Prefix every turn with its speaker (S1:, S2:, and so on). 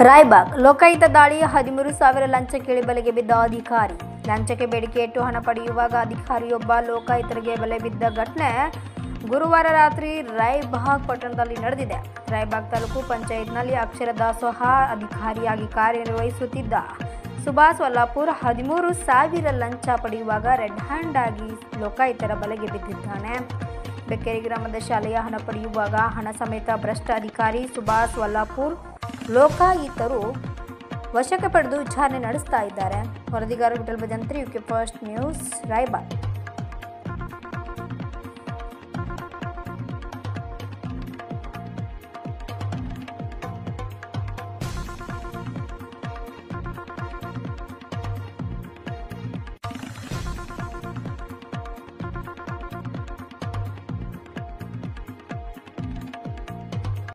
S1: ರಾಯಬಾಗ್ ಲೋಕಾಯುಕ್ತ ದಾಳಿ 13,000 ಲಂಚ ಕೇಳಿ ಬಲೆಗೆ ಬಿದ್ದ ಅಧಿಕಾರಿ. ಲಂಚಕ್ಕೆ ಬೇಡಿಕೆ ಇಟ್ಟು ಹಣ ಪಡೆಯುವಾಗ ಅಧಿಕಾರಿಯೊಬ್ಬ ಲೋಕಾಯುಕ್ತರಿಗೆ ಬಲೆ ಬಿದ್ದ ಘಟನೆ ಗುರುವಾರ ರಾತ್ರಿ ರಾಯಬಾಗ್ ಪಟ್ಟಣದಲ್ಲಿ ನಡೆದಿದೆ. ರಾಯಬಾಗ್ ತಾಲೂಕು ಪಂಚಾಯತ್ನಲ್ಲಿ ಅಕ್ಷರ ದಾಸೋಹ ಅಧಿಕಾರಿಯಾಗಿ ಕಾರ್ಯನಿರ್ವಹಿಸುತ್ತಿದ್ದ ಸುಭಾಷ್ ವಲ್ಲಾಪುರ್ 13,000 ಲಂಚ ಪಡೆಯುವಾಗ ರೆಡ್ ಹ್ಯಾಂಡ್ ಆಗಿ ಲೋಕಾಯುಕ್ತರ ಬಲೆಗೆ ಬಿದ್ದಿದ್ದಾನೆ. ಬೆಕ್ಕೇರಿ ಗ್ರಾಮದ ಶಾಲೆಯ ಹಣ ಪಡೆಯುವಾಗ ಹಣ ಸಮೇತ ಭ್ರಷ್ಟ ಅಧಿಕಾರಿ ಸುಭಾಷ್ ವಲ್ಲಾಪುರ್ ಲೋಕಾಯುಕ್ತರು ವಶಕ್ಕೆ ಪಡೆದು ವಿಚಾರಣೆ ನಡೆಸ್ತಾ ಇದ್ದಾರೆ. ವರದಿಗಾರ Vittal Bhajantri, UK first news, Raibag.